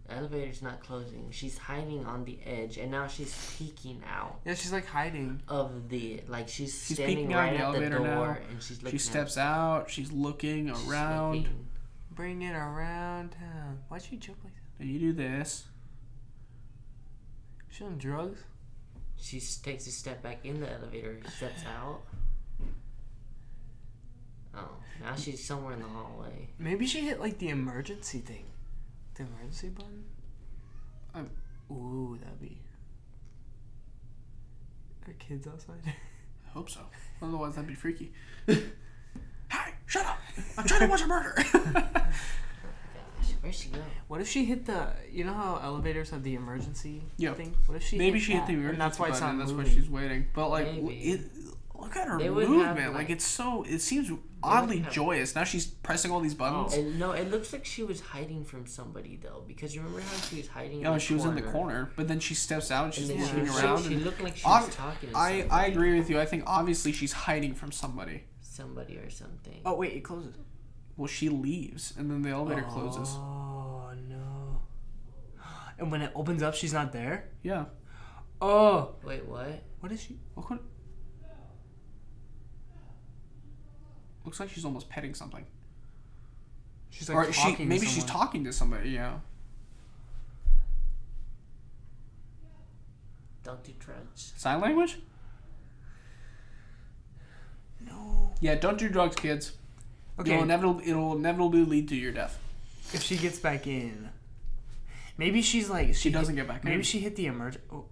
The elevator's not closing. She's hiding on the edge, and now she's peeking out Yeah, she's like hiding. of the she's She's standing peeking out right the at the elevator door, now. and she's looking. She steps out. She's looking She's around. looking. Bring it around town. Why'd you jump like that? And you do this. She on drugs? She takes a step back in the elevator, steps out. Oh, now she's somewhere in the hallway. Maybe she hit like the emergency thing. The emergency button? Ooh, that'd be. Are kids outside? I hope so. Otherwise, that'd be freaky. Hi, shut up! I'm trying to watch a murder. Gosh, where'd she go? What if she hit the? You know how elevators have the emergency Yeah. thing? What if she? Maybe hit she hit that, the and emergency that's why it's button, not and that's why moving. she's waiting. But like, Maybe. look at her They would have, movement. Like like- it's so. It seems oddly have- joyous. Now she's pressing all these buttons. And no, it looks like she was hiding from somebody though, because remember how she was hiding? No, she was in the corner, but then she steps out and she's And then looking she- around. She and looked like she ob- was talking to I somebody. agree with you. I think obviously she's hiding from somebody. Somebody or something. Oh wait, it closes. Well, she leaves, and then the elevator closes. Oh no! And when it opens up, she's not there. Yeah. Oh, Wait, what? what is she? What could... Looks like she's almost petting something. She's Or talking maybe to she's someone. talking to somebody, yeah. Don't do drugs. Sign language? No. Yeah, don't do drugs, kids. Okay. It'll inevitably lead to your death. If she gets back in, maybe she's like She doesn't get back in. Maybe she hit the emerg. Oh.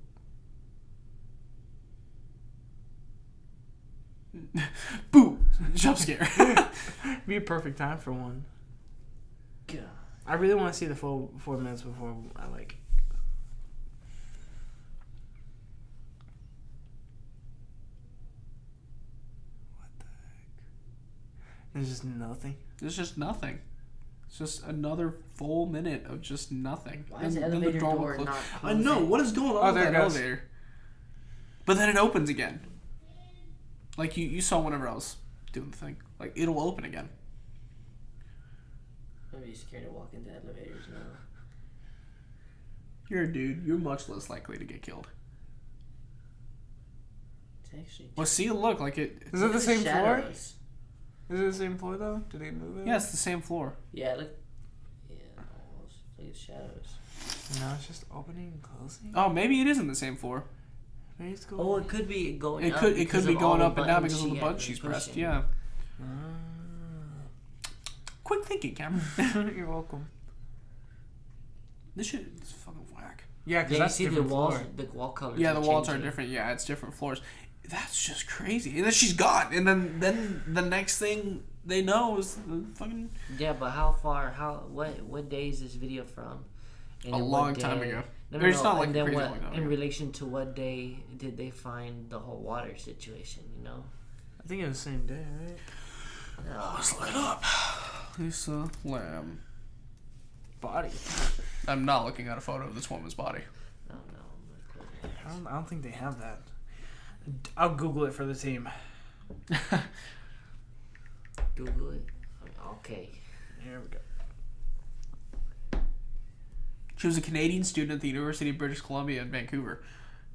Boo! Jump scare. Be a perfect time for one. God. I really want to see the full 4 minutes before I like. What the heck? There's just nothing. There's just nothing. It's just another full minute of just nothing. Why is the then elevator will door close. not I know. closing? What is going on Oh, with there that it goes. elevator? But then it opens again. Like you saw whenever I was doing the thing. Like it'll open again. I'm gonna be scared to walk into elevators now. You're a dude. You're much less likely to get killed. It's actually. Well, see, look like it. Is it the same floor? shadows. Is it the same floor though? Did they move it? Yeah, it's the same floor. Yeah, look. Yeah, almost. Look at the shadows. No, it's just opening and closing. Oh, maybe it isn't the same floor. Maybe it's Oh, it could be going It up. could because be of all going the up and down buttons because of the she buttons had she's been pressed. pushing. Yeah. Quick thinking, Cameron. You're welcome. This shit is fucking whack. Yeah, Yeah, because you that's see the different walls, floor. the wall colors. Yeah, the walls are changing. different. Yeah, it's different floors. That's just crazy. And then she's gone. And then the next thing they know is the fucking Yeah, but how far? What day is this video from? And a then long what time day- ago. No, Or it's not like and a then crazy what? long time In ago. relation to what day did they find the whole water situation? You know. I think it was the same day, right? Let's look it up. Lisa Lamb. Body. I'm not looking at a photo of this woman's body. No, no. I don't think they have that. I'll Google it for the team. Google it. Okay. Here we go. She was a Canadian student at the University of British Columbia in Vancouver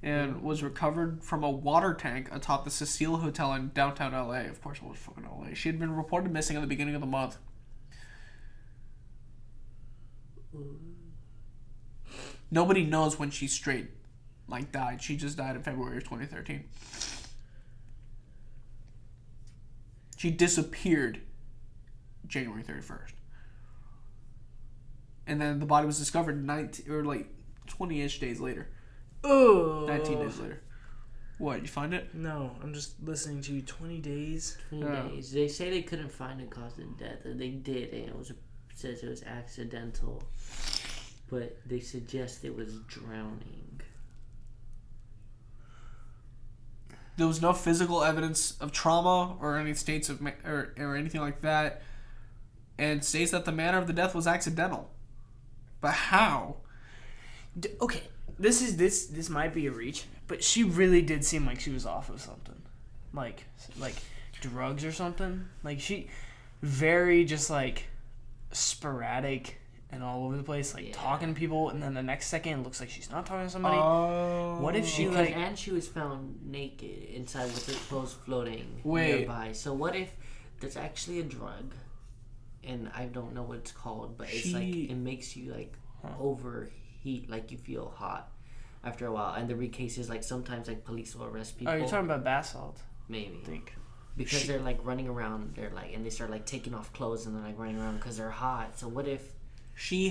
and was recovered from a water tank atop the Cecile Hotel in downtown LA. Of course, it was fucking LA. She had been reported missing at the beginning of the month. Nobody knows when she straight died. She just died in February of 2013. She disappeared January 31st. And then the body was discovered 20-ish days later. Oh. 19 days later. What, you find it? No, I'm just listening to you. 20 days. 20 Yeah. days. They say they couldn't find a cause of death. They did, and says it was accidental. But they suggest it was drowning. There was no physical evidence of trauma or any states of or anything like that, and states that the manner of the death was accidental. But how? Okay, this might be a reach, but she really did seem like she was off of something, like drugs or something. Like she, very just sporadic and all over the place, Yeah. talking to people, and then the next second it looks like she's not talking to somebody. Oh. What if she And she was found naked inside with her clothes floating Wait. nearby. So what if there's actually a drug, and I don't know what it's called, but it's it makes you overheat, like you feel hot after a while. And the recase is sometimes police will arrest people. Oh, you're talking about bath salt, maybe I think. because they're running around. They're and they start taking off clothes and they're running around because they're hot. So what if? she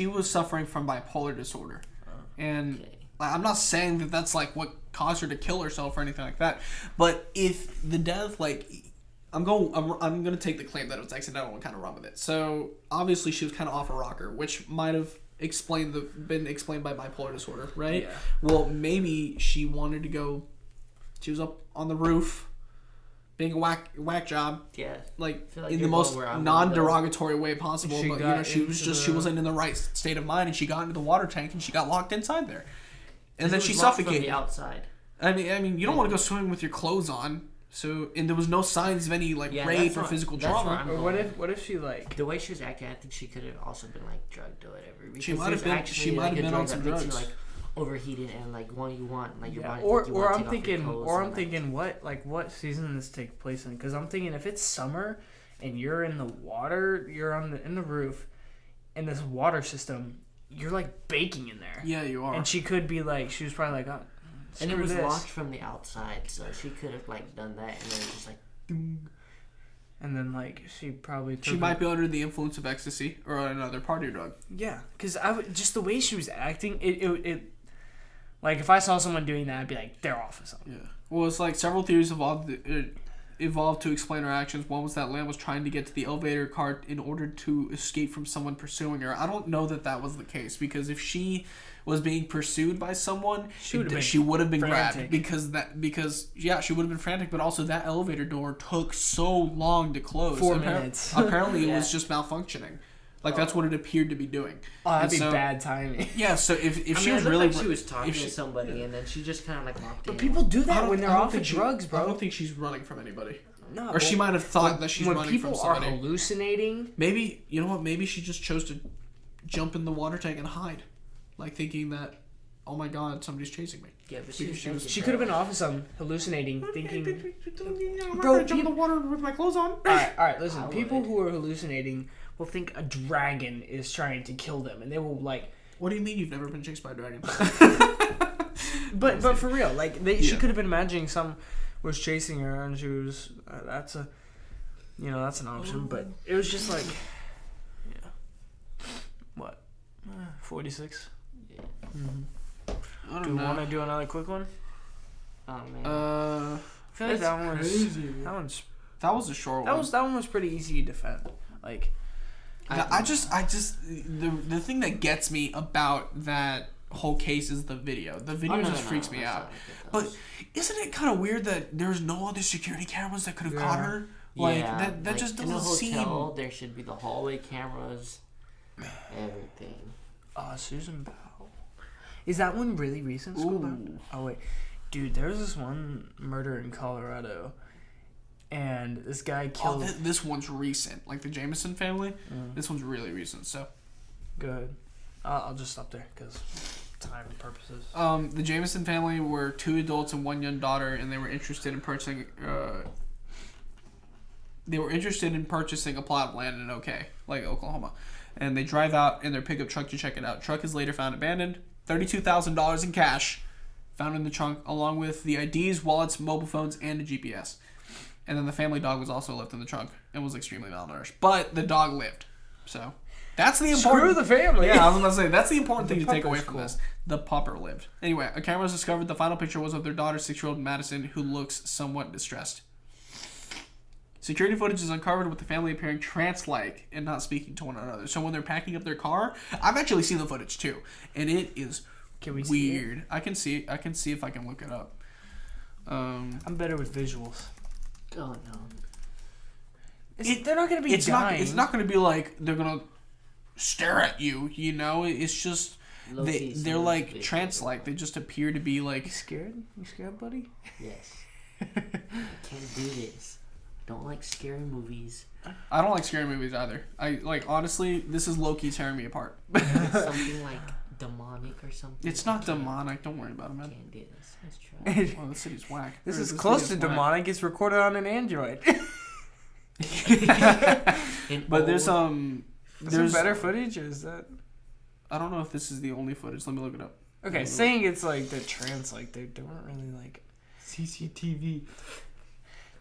was suffering from bipolar disorder, and Okay. I'm not saying that that's what caused her to kill herself or anything like that. But if the death, I'm gonna take the claim that it was accidental and kind of run with it. So obviously she was kind of off a rocker, which might have been explained by bipolar disorder, right? Yeah. Well, maybe she wanted to go. She was up on the roof, being a whack job, Yeah. feel like in the you're most going where I'm gonna non-derogatory way possible. She But got she was into she the- wasn't in the right state of mind, and she got into the water tank and she got locked inside there, and then It she was locked suffocated. from the outside. I mean, you don't want to go swimming with your clothes on So, and there was no signs of any like Yeah, rape that's or what- physical that's what trauma. I'm Or going. what if she like? The way she was acting, I think she could have also been like drugged or whatever. Because She might have there's been- actually, she might like, have a been drug on some that makes drugs. you like overheated and like what you want, like your Yeah. body. Or like, you wanna I'm take off your thinking, clothes or and, I'm thinking, what season does this take place in? Because I'm thinking if it's summer and you're in the water, you're in the roof, in this water system, you're like baking in there. Yeah, you are. And she could be like, she was probably like, oh, and it screw was this. locked from the outside, so she could have like done that, and then just like. And then like she probably She might be under the influence of ecstasy or another party drug. Yeah, because just the way she was acting, it like if I saw someone doing that, I'd be like, they're off or something. Yeah. Well, it's like several theories evolved to explain her actions. One was that Lamb was trying to get to the elevator cart in order to escape from someone pursuing her. I don't know that was the case, because if she was being pursued by someone, she would have been frantic. grabbed because she would have been frantic. But also that elevator door took so long to close. 4 minutes. Apparently, it was Yeah. just malfunctioning. Like that's what it appeared to be doing. Oh, that'd And be so- bad timing. Yeah. So if I she mean, was it looked really like she was talking if she- to somebody, and then she just kind of like walked in. But people do I that don't- when they're I don't off of think she- drugs, I bro. don't think she's running from anybody. No, Or she might have thought that she's when running people from are somebody. hallucinating. Maybe, you know what, maybe she just chose to jump in the water tank and hide. Like thinking that, oh my god, somebody's chasing me. Yeah, but Because she was- She could have been off of some hallucinating, thinking. I'm Bro, not gonna jump in the water with my clothes on. All right, listen. I People would. who are hallucinating will think a dragon is trying to kill them, and they will like. What do you mean you've never been chased by a dragon? But for real, like she Yeah. could have been imagining some was chasing her, and she was. That's a, that's an option. But it was just like, yeah. What? 46. Yeah. I don't Do we know. want to do another quick one? Oh man. I feel like that one was. crazy. That was a short one. That one was pretty easy to defend. Like, I just the thing that gets me about that whole case is the video. The video just freaks me that's out. not good. But isn't it kind of weird that there's no other security cameras that could have caught her? Like yeah, that like, just in a doesn't hotel, seem. there should be the hallway cameras, everything. Susan Powell. Is that one really recent? School Ooh. Oh wait, dude, there's this one murder in Colorado, and this guy Oh, killed. this one's recent. Like the Jameson family. Mm. This one's really recent. So, Good. I'll just stop there because time purposes. the Jameson family were 2 adults and 1 young daughter, and they were interested in purchasing. They were interested in purchasing a plot of land in Oklahoma, and they drive out in their pickup truck to check it out. Truck is later found abandoned. $32,000 in cash found in the trunk, along with the IDs, wallets, mobile phones, and a GPS. And then the family dog was also left in the trunk and was extremely malnourished. But the dog lived. So that's the important. Screw the family. Yeah, I was gonna say that's the important thing The to take away pupper's from cool. this. The pupper lived. Anyway, a camera was discovered. The final picture was of their daughter, 6-year-old Madison, who looks somewhat distressed. Security footage is uncovered with the family appearing trance-like and not speaking to one another. So when they're packing up their car, I've actually seen the footage too, and it is Can we see it? weird. I can see if I can look it up. I'm better with visuals. Oh no. They're not gonna be dying. It's not gonna be like they're gonna stare at you. You know, it's just Low-key they're seems like big. trance-like. They just appear to be like. You scared? You scared, buddy? Yes. I can't do this. Don't like scary movies. I don't like scary movies either. I like honestly, this is low-key tearing me apart. It's something like demonic or something. It's not demonic. Don't worry about it, I man. can't do this. Let's try. Oh, the city's whack. This Or is the close city to is whack. demonic. It's recorded on an Android. But there's Is there there's better footage, or is that? I don't know if this is the only footage. Let me look it up. Okay, saying it's like they're trans, like they weren't really like CCTV.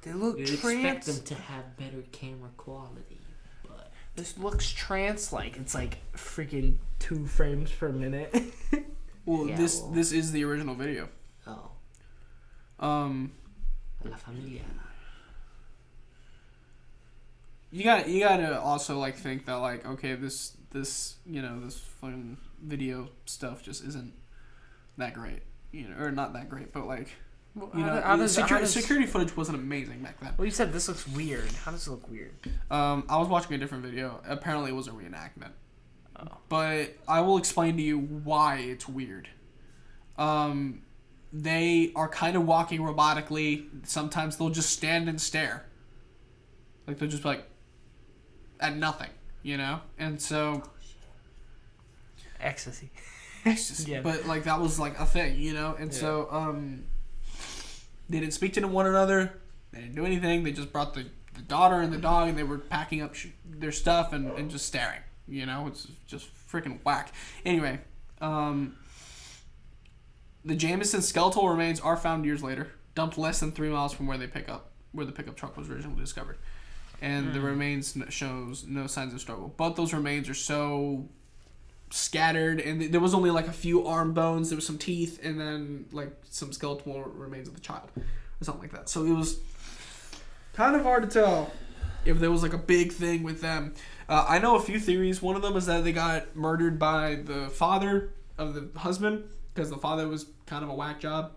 They look You'd expect trans. them to have better camera quality, but This looks trans like it's like freaking 2 frames per minute. Well, Yeah, this well- this is the original video. oh, Um, La Familia. you gotta also like think that like okay this fucking video stuff just isn't that great, or not that great, but like security footage wasn't amazing back then. Well, you said this looks weird. How does it look weird? I was watching a different video. Apparently, it was a reenactment. Oh. But I will explain to you why it's weird. they are kind of walking robotically. Sometimes they'll just stand and stare. Like, they'll just be like, at nothing, you know? And so... Ecstasy. Ecstasy. Yeah. But, like, that was, like, a thing, you know? And so, they didn't speak to one another. They didn't do anything. They just brought the daughter and the dog, and they were packing up their stuff and just staring, you know? It's just freaking whack. Anyway, the Jameson skeletal remains are found years later, dumped less than 3 miles from where the pickup truck was originally discovered, and the remains shows no signs of struggle. But those remains are so scattered, and there was only like a few arm bones, there was some teeth, and then like some skeletal remains of the child, or something like that. So it was kind of hard to tell if there was like a big thing with them. I know a few theories. One of them is that they got murdered by the father of the husband, because the father was kind of a whack job.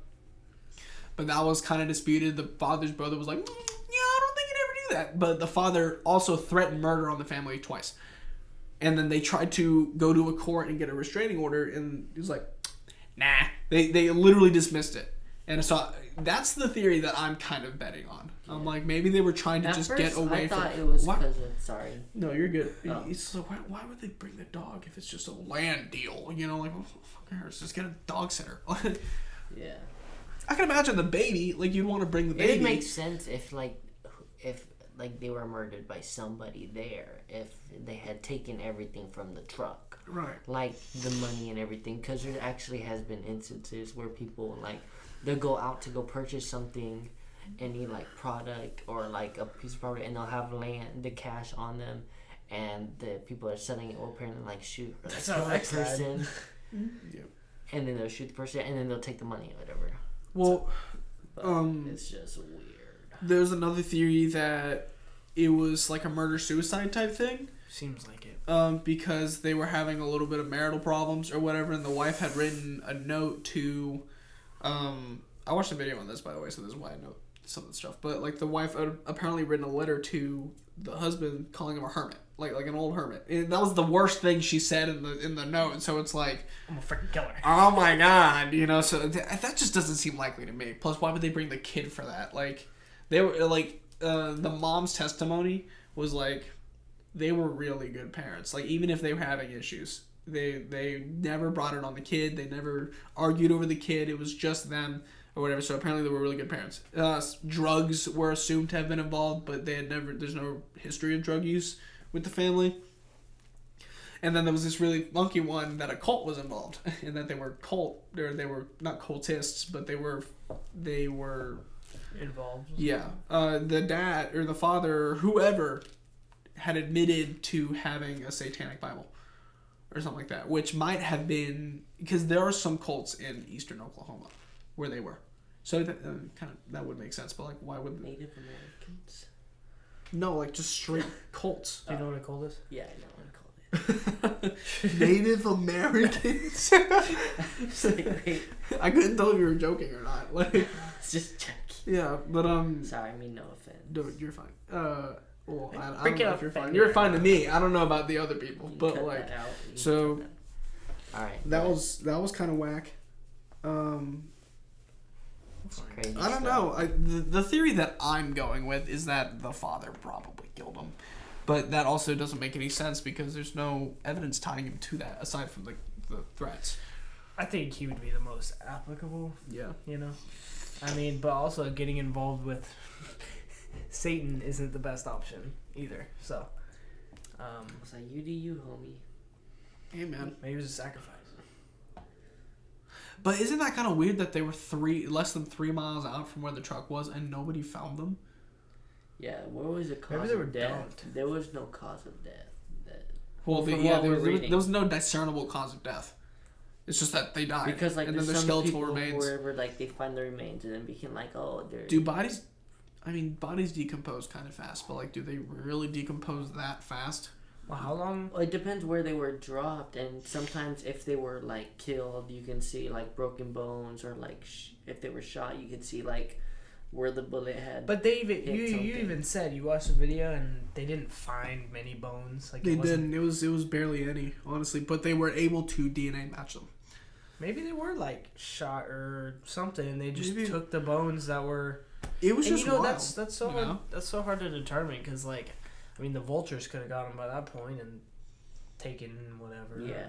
But that was kind of disputed. The father's brother was like, yeah, I don't think he'd ever do that. But the father also threatened murder on the family twice. And then they tried to go to a court and get a restraining order, and he was like, nah. They literally dismissed it. And so that's the theory that I'm kind of betting on. Yeah. I'm like, maybe they were trying to just get away from... I thought it was because of... Sorry. No, you're good. Oh. It's like, why would they bring the dog if it's just a land deal? You know, like, well, fuck cares? Just get a dog sitter. Yeah. I can imagine the baby. Like, you'd want to bring the baby. It would make sense if they were murdered by somebody there. If they had taken everything from the truck. Right. Like, the money and everything. Because there actually has been instances where people, like... They'll go out to go purchase something, any like product or like a piece of property, and they'll have the cash on them, and the people are selling it will apparently like shoot or like kill a person, Yep. And then they'll shoot the person, and then they'll take the money or whatever. Well, it's just weird. There's another theory that it was like a murder-suicide type thing. Seems like it. Because they were having a little bit of marital problems or whatever, and the wife had written a note to... I watched a video on this, by the way, so this is why I know some of the stuff. But like the wife had apparently written a letter to the husband calling him a hermit, like an old hermit. And that was the worst thing she said in the note. So it's like, I'm a freaking killer. Oh my god, you know. So that just doesn't seem likely to me. Plus, why would they bring the kid for that? Like, they were like the mom's testimony was like they were really good parents. Like, even if they were having issues. They never brought it on the kid. They never argued over the kid. It was just them or whatever. So apparently they were really good parents. Drugs were assumed to have been involved, but there's no history of drug use with the family. And then there was this really funky one that a cult was involved, and that they were not cultists, but they were involved. Yeah. The dad or the father or whoever had admitted to having a satanic Bible. Or something like that, which might have been because there are some cults in eastern Oklahoma where they were, so that would make sense. But like, why would Native Americans? No, like just straight cults. Do you know what a cult is? Yeah, I know what a cult is. Native Americans. Like, I couldn't tell if you were joking or not. Like, it's just joking. Yeah, but Sorry, I mean no offense. No, you're fine. Well, I Bring don't know it if you're up, fine. bring You're it fine up. to me. I don't know about the other people, You but cut like, that out. You so cut that. All right. that was kind of whack. It's crazy I don't know. The theory that I'm going with is that the father probably killed him, but that also doesn't make any sense because there's no evidence tying him to that aside from the threats. I think he would be the most applicable. Yeah. You know, I mean, but also getting involved with Satan isn't the best option either. So, So you do you, homie. Hey man. maybe it was a sacrifice. But isn't that kind of weird that they were less than 3 miles out from where the truck was and nobody found them? Yeah, what was the cause Maybe they were of death? dumped. there was no cause of death. Well, From yeah, what we're reading. there was no discernible cause of death. It's just that they died. Because like and then there's their some skeletal people remains. wherever like they find the remains and then become like, oh, they're Do bodies? I mean, bodies decompose kind of fast, but like, do they really decompose that fast? Well, how long? Well, it depends where they were dropped, and sometimes if they were like killed, you can see like broken bones, or like if they were shot, you can see like where the bullet had. But they even hit you something. even said you watched the video and they didn't find many bones. Like They it wasn't- didn't. It was barely any, honestly. But they were able to DNA match them. Maybe they were like shot or something, and they just Maybe. took the bones that were. It was And just you know wild. that's so you hard, know? that's so hard to determine because like, I mean the vultures could have got them by that point and taken whatever. Yeah.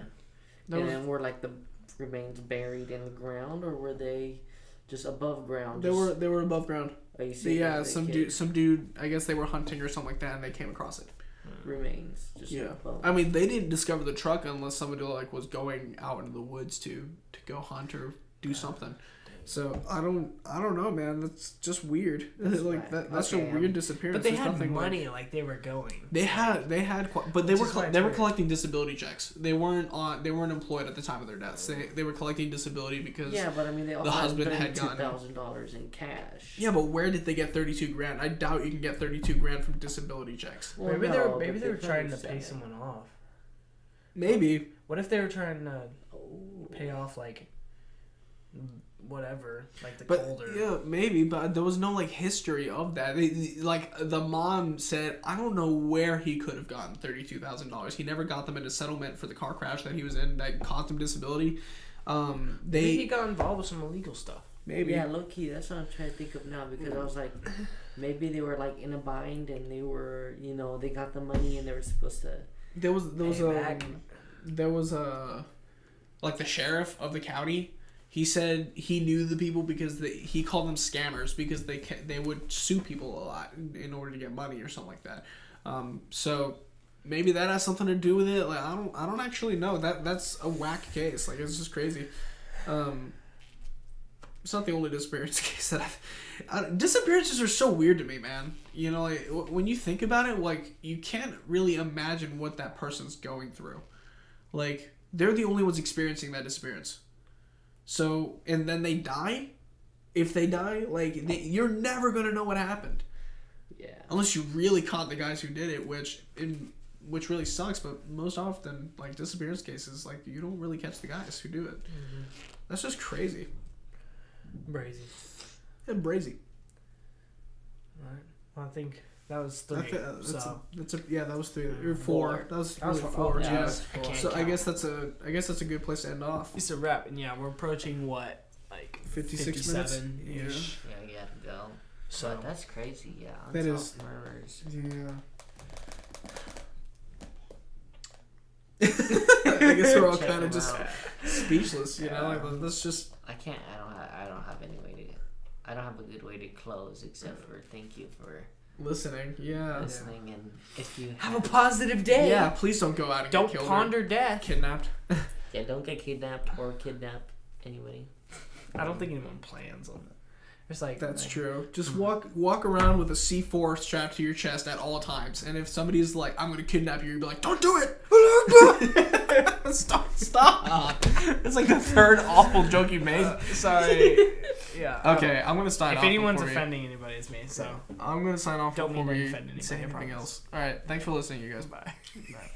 That And was- then were like the remains buried in the ground, or were they just above ground? They were above ground. Oh, you see Yeah, the some dude. I guess they were hunting or something like that, and they came across it. remains. Just Yeah, above. I mean they didn't discover the truck unless somebody like was going out into the woods to go hunt or do something. So I don't know, man. That's just weird. That's like whack. that's Okay, a weird disappearance. But they There's had nothing money like they were going. They had, but they Which were is why it's they were weird. collecting disability checks. They weren't employed at the time of their deaths. They were collecting disability because Yeah, but I mean, they all the had husband had gotten- $32,000 in cash. yeah, but where did they get 32 grand? I doubt you can get 32 grand from disability checks. Well, Maybe no, they but were trying to probably pay said it. someone off. Maybe. What if they were trying to Oh. pay off like whatever, like the But Calder? yeah, maybe, but there was no like history of that. Like the mom said, I don't know where he could have gotten $32,000. He never got them in a settlement for the car crash that he was in that caused him disability. Maybe he got involved with some illegal stuff. Maybe. Yeah, low key. That's what I'm trying to think of now because I was like, maybe they were like in a bind and they were, they got the money and they were supposed to. There was Payback. like the sheriff of the county. He said he knew the people because he called them scammers because they would sue people a lot in order to get money or something like that. So maybe that has something to do with it. Like I don't actually know. That's a whack case. Like it's just crazy. It's not the only disappearance case that disappearances are so weird to me, man. Like when you think about it, like you can't really imagine what that person's going through. Like they're the only ones experiencing that disappearance. So, and then they die. If they die, like you're never gonna know what happened. Yeah. Unless you really caught the guys who did it, which really sucks. But most often, like disappearance cases, like you don't really catch the guys who do it. Mm-hmm. That's just crazy. Brazy. And brazy. Right. Well, I think that was 3. That was 3 or 4. Four. That was That was really four. 4. Yeah, Yeah. that was four. So I count. guess that's a good place to end off. It's a wrap, and yeah, we're approaching what, like 56 minutes. 57-ish. Yeah, you have to go. So But that's crazy. Yeah. That Unsolved is- murders. Yeah. I guess we're all Check kind of them just out. speechless, Yeah. Like that's just. I can't. I don't have any way to. I don't have a good way to close except for thank you for Listening, yeah. listening, and if you have a positive day. Yeah, please don't go out and Don't get killed ponder or death. kidnapped. yeah, don't get kidnapped or kidnap anybody. I don't think anyone plans on that. It's like That's like, true. Just walk around with a C4 strapped to your chest at all times, and if somebody's like, "I'm gonna kidnap you," you'd be like, "Don't do it! Stop! It's like the third awful joke you made. Sorry. Yeah. Okay, I'm gonna sign If off. anyone's before we- offending anybody, it's me. So I'm gonna sign off Don't before mean to we offend anybody, say I anything promise. else. All right, thanks for listening, you guys. bye. Bye.